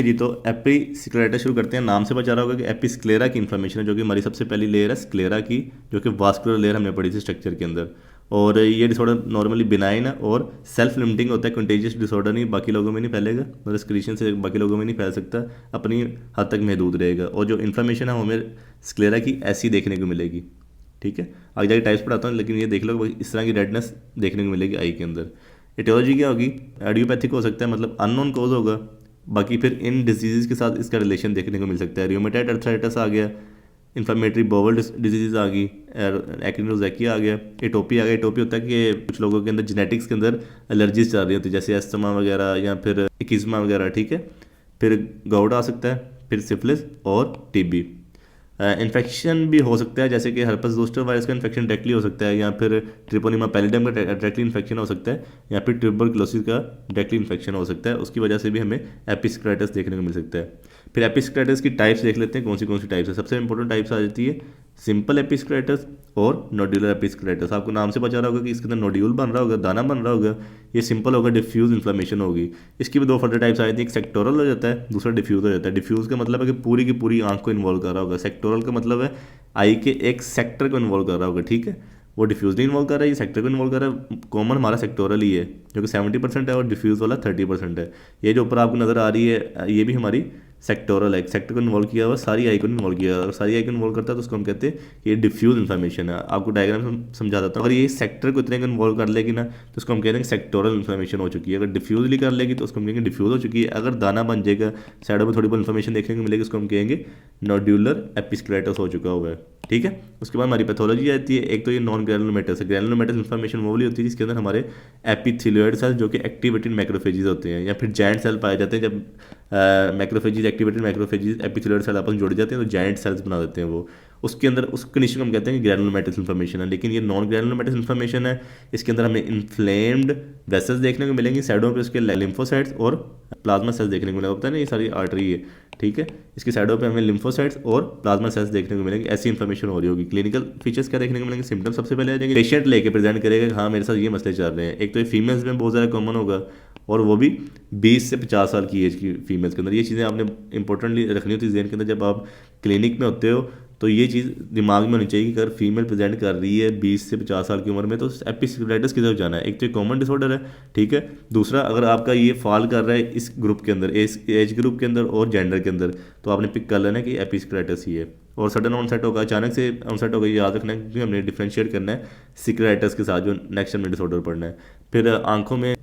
जी तो एपिस्क्लेरा शुरू करते हैं। नाम से बचा रहा होगा कि एपिस्क्लेरा की इन्फॉर्मेशन है, जो कि हमारी सबसे पहली लेयर है स्क्लेरा की, जो कि वास्कुलर लेयर हमने पढ़ी थी स्ट्रक्चर के अंदर। और ये डिसऑर्डर नॉर्मली बिनाइन है और सेल्फ लिमिटिंग होता है, कंटेजियस डिसऑर्डर नहीं, बाकी लोगों में नहीं फैलेगा, मतलब स्क्रीशन से बाकी लोगों में नहीं फैल सकता, अपनी हद तक महदूद रहेगा। और जो इन्फॉर्मेशन है वो हमें स्क्लेरा की ऐसी देखने को मिलेगी। ठीक है, आगे जाके टाइप्स पढ़ाता हूँ, लेकिन ये देख लो इस तरह की रेडनेस देखने को मिलेगी आई के अंदर। एटियोलॉजी क्या होगी? एडियोपैथिक हो सकता है, मतलब अननोन कोज होगा। बाकी फिर इन डिजीज़ के साथ इसका रिलेशन देखने को मिल सकता है। रियोमेटाइड अर्थराइटिस आ गया, इन्फ्लेमेटरी बाउल डिजीज़ आ गई, एक्टिनोजेकिया आ गया, एटोपी आ गया। एटोपी होता है कि कुछ लोगों के अंदर जेनेटिक्स के अंदर एलर्जीज चल रही होती है, जैसे एस्थमा वगैरह या फिर इकिज़मा वगैरह। ठीक है, फिर गाउड आ सकता है, फिर सिफिलिस और टीबी। इन्फेक्शन भी हो सकता है, जैसे कि हर्पस जोस्टर वायरस का इन्फेक्शन डायरेक्टली हो सकता है, या फिर ट्रिपोनिमा पैलिडम का डायरेक्टली इन्फेक्शन हो सकता है, या फिर ट्यूबरकुलोसिस का डायरेक्टली इन्फेक्शन हो सकता है। उसकी वजह से भी हमें एपिस्क्लेराइटिस देखने को मिल सकता है। फिर एपिस्क्लेराइटिस की टाइप्स देख लेते हैं, कौन सी टाइप्स है। सबसे इंपॉर्टेंट टाइप्स आ जाती है सिंपल एपिस्क्लेराइटिस और नोड्यूलर एपिस्क्लेराइटिस। आपको नाम से बचा रहा होगा कि इसके अंदर नोड्यूल बन रहा होगा, दाना बन रहा होगा। ये सिंपल होगा, डिफ्यूज इन्फ्लेमेशन होगी। इसकी भी दो फर्दर टाइप्स आ जाती है, एक सेक्टोरल हो जाता है, दूसरा डिफ्यूज हो जाता है। डिफ्यूज का मतलब है कि पूरी की पूरी आंख को इन्वॉल्व कर रहा होगा। सेक्टोरल का मतलब है आई के एक सेक्टर को इन्वॉल्व कर रहा होगा। ठीक है, वो डिफ्यूज नहीं इन्वॉल्व कर रहा है, ये सेक्टर को इन्वॉल्व कर रहा है। कॉमन हमारा सेक्टोरल ही है, जो कि 70% है, और डिफ्यूज वाला 30% है। ये जो ऊपर आपको नज़र आ रही है, ये भी हमारी सेक्टोरल है। सेक्टर को इन्वॉल्व किया हुआ, सारी आई को इन्वॉल्व किया हुआ। और सारी आई को इन्वॉल्व करता है तो उसको हम कहते हैं कि ये डिफ्यूज इन्फॉर्मेशन है। आपको डायग्राम समझा देता हूँ। अगर ये सेक्टर को इतने को इन्वॉल्व कर लेगी ना, तो उसको हम कहते हैं सेक्टोरल इन्फॉर्मेशन हो चुकी है। अगर डिफ्यूजली कर लेगी तो उसको हम कहेंगे डिफ्यूज हो चुकी है। अगर दाना बन जाएगा, साइडों में थोड़ी बहुत इन्फॉर्मेशन देखने को मिलेगी, उसको हम कहेंगे नोड्यूलर एपिस्क्लेराइटिस हो चुका हुआ है। ठीक है, उसके बाद हमारी पैथोलॉजी आती है। एक तो ये नॉन ग्रैनुलोमेटस है। ग्रैनुलोमेटस इन्फॉर्मेशन वो वाली होती है जिसके अंदर हमारे एपिथेलियोइड सेल, जो कि एक्टिवेटेड मैक्रोफेजेस होते हैं, या फिर जायंट सेल पाए जाते हैं। जब मैक्रोफेजेस, एक्टिवेटेड मैक्रोफेजेस एपिथेलियोइड सेल आपस में जुड़ जाते हैं तो जायंट सेल्स बना देते हैं वो। उसके अंदर उस कंडीशन को हम कहते हैं कि ग्रैनुलोमेटस इन्फॉर्मेशन है। लेकिन ये नॉन ग्रैनुलोमेटस इन्फॉर्मेशन है। इसके अंदर हमें इन्फ्लेम्ड वेसल्स देखने को मिलेंगी, साइडों पे उसके लिम्फोसाइट्स और प्लाज्मा सेल्स देखने को मिलेगा। होता है ना, ये सारी आर्टरी है। ठीक है, इसकी साइडों पे हमें लिम्फोसाइट्स और प्लाज्मा सेल्स देखने को मिलेंगे। ऐसी इन्फॉर्मेशन हो रही होगी। क्लिनिकल फीचर्स क्या देखने को मिलेंगे? सिम्टम्स सबसे पहले आ जाएंगे, पेशेंट लेके प्रेजेंट करेगा कि हाँ मेरे साथ ये मसले चल रहे हैं। एक तो ये फीमेल्स में बहुत ज़्यादा कॉमन होगा, और वो भी 20 से 50 साल की एज की फीमेल्स के अंदर। ये चीज़ें आपने इंपॉर्टेंटली रखनी होती है जहन के अंदर जब आप क्लिनिक में होते हो। तो ये चीज़ दिमाग में होनी चाहिए कि अगर फीमेल प्रेजेंट कर रही है 20 से 50 साल की उम्र में, तो एपिस्क्लेराइटिस की तरफ जाना है। एक तो कॉमन डिसऑर्डर है। ठीक है, दूसरा अगर आपका ये फॉल कर रहा है इस ग्रुप के अंदर, इस एज ग्रुप के अंदर और जेंडर के अंदर, तो आपने पिक कर लेना है कि एपिस्क्लेराइटिस ही है। और सडन ऑनसेट होगा, अचानक से ऑनसेट होगा, याद रखना है, क्योंकि हमने डिफ्रेंशिएट करना है सिक्लेराइटिस के साथ, जो नेक्स्ट हमने डिसऑर्डर पढ़ना है। फिर आंखों में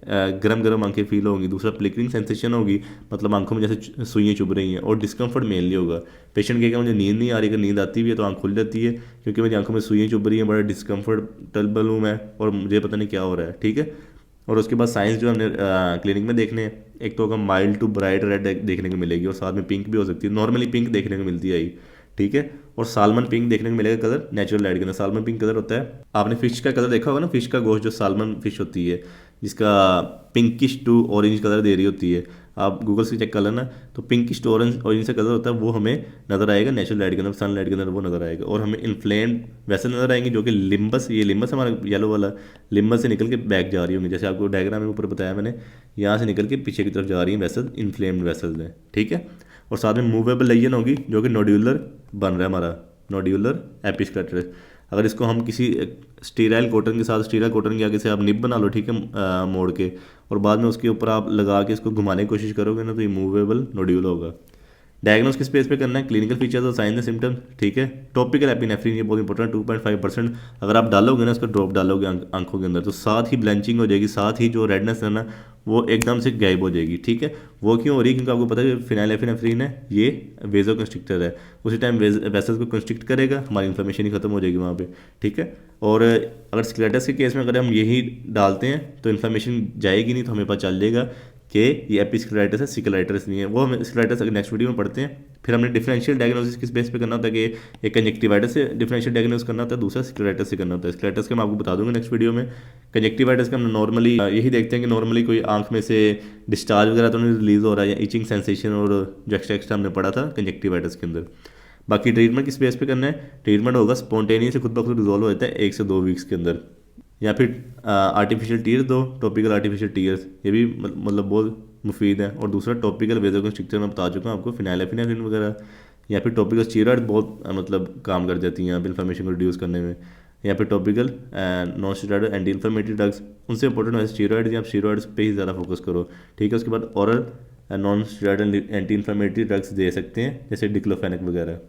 गरम गरम आंखें फील होंगी। दूसरा फ्लिकरिंग सेंसेशन होगी, मतलब आंखों में जैसे सुइयाँ चुभ रही हैं। और डिस्कम्फर्ट मेनली होगा। पेशेंट कहेगा मुझे नींद नहीं आ रही, अगर नींद आती भी है तो आंख खुल जाती है, क्योंकि मेरी आंखों में सुइयाँ चुभ रही हैं, बड़ा डिस्कम्फर्टेबल हूँ मैं, और मुझे पता नहीं क्या हो रहा है। ठीक है, और उसके बाद साइंस जो हमने क्लिनिक में देखने हैं, एक तो होगा माइल्ड टू ब्राइट रेड देखने को मिलेगी, और साथ में पिंक भी हो सकती है। नॉर्मली पिंक देखने को मिलती है आई। ठीक है, और सालमन पिंक देखने को मिलेगा कलर नेचुरल लाइट के अंदर। सालमन पिंक कलर होता है। आपने फिश का कलर देखा होगा ना, फिश का गोश्त, जो सालमन फिश होती है जिसका पिंकिश टू ऑरेंज कलर दे रही होती है, आप गूगल से चेक कर लेना। तो पिंकिश टू ऑरेंज से कलर होता है, वो हमें नज़र आएगा नेचुरल लाइट के अंदर, सन लाइट के अंदर वो नज़र आएगा। और हमें इन्फ्लेम्ड वैसे नज़र आएंगे, जो कि लिम्बस, ये लिम्बस हमारा येलो वाला, लिम्बस से निकल के बैक जा रही होंगी, जैसे आपको डायग्राम में ऊपर बताया मैंने, यहाँ से निकल के पीछे की तरफ जा रही हैं वेसल, इन्फ्लेम्ड वेसल्स हैं। ठीक है, और साथ में मूवेबल लेजन होगी, जो कि नोड्यूलर बन रहा है हमारा, नोड्यूलर एपिस्क्लेराइटिस। अगर इसको हम किसी स्टीराइल कॉटन के साथ, स्टीराइल कॉटन के आगे से आप निब बना लो, ठीक है, मोड़ के, और बाद में उसके ऊपर आप लगा के इसको घुमाने की कोशिश करोगे ना, तो ये मूवेबल नोड्यूल होगा। डायग्नोस किस बेस पे करना है? क्लिनिकल फीचर्स और साइंस एंड सिम्टम्स। ठीक है, टॉपिकल एपिनेफ्रिन, ये बहुत इंपॉर्टेंट, 2.5% अगर आप डालोगे ना, इसका ड्रॉप डालोगे आंखों के अंदर, तो साथ ही ब्लैंचिंग हो जाएगी, साथ ही जो रेडनेस है ना वो एकदम से गायब हो जाएगी। ठीक है, वो क्यों हो रही है? क्योंकि आपको पता है फिनाइल एपिनेफ्रिन है, ये वेजो कंस्ट्रिक्टर है। उसी टाइम वेसल्स को कंस्ट्रिक्ट करेगा, हमारी इन्फॉर्मेशन ही खत्म हो जाएगी वहाँ पे। ठीक है, और अगर स्क्लेरोसिस के केस में अगर हम यही डालते हैं तो इन्फॉर्मेशन जाएगी नहीं, तो हमें पता चल जाएगा कि ये एपिस्क्लेराइटिस है, सिक्लेराइटिस नहीं है। वो हम स्क्लेराइटिस अगर नेक्स्ट वीडियो में पढ़ते हैं। फिर हमने डिफरेंशियल डायग्नोसिस किस बेस पे करना होता है कि एक कंजक्टिवाइटिस से डिफरेंशियल डायग्नोस करना होता है, दूसरा स्क्लेराइटिस से करना होता है। स्क्लेराइटिस का मैं आपको बता दूंगा नेक्स्ट वीडियो में। कंजक्टिवाइटिस का हम नॉर्मली यही देखते हैं कि नॉर्मली कोई आंख में से डिस्चार्ज वगैरह तो नहीं रिलीज हो रहा है, या इचिंग सेंसेशन, और जो एक्स्ट्रा हमने पढ़ा था कंजक्टिवाइटिस के अंदर। बाकी ट्रीटमेंट किस बेस पे करना है? ट्रीटमेंट होगा स्पॉन्टेनियस से खुद ब खुद रिजॉल्व हो जाता है 1 से 2 वीक्स के अंदर, या फिर आर्टिफिशियल टीयर्स दो, टॉपिकल आर्टिफिशियल टीयर्स, ये भी मतलब बहुत मुफीद है। और दूसरा टॉपिकल वेज़ोकंस्ट्रिक्टर मैं बता चुका हूँ आपको, फिनाइलेफिनेफ्रिन वगैरह या फिर टॉपिकल स्टीरॉयड बहुत मतलब काम कर जाती हैं आप इन्फॉर्मेशन को रिड्यूस करने में, या फिर topical non steroid anti inflammatory drugs, उनसे इंपॉर्टेंट है स्टीरॉयड या आप स्टीरॉयड्स पे ही ज़्यादा फोकस करो, ठीक है। उसके बाद oral non steroid anti inflammatory drugs दे सकते हैं जैसे डिक्लोफेनेक वगैरह।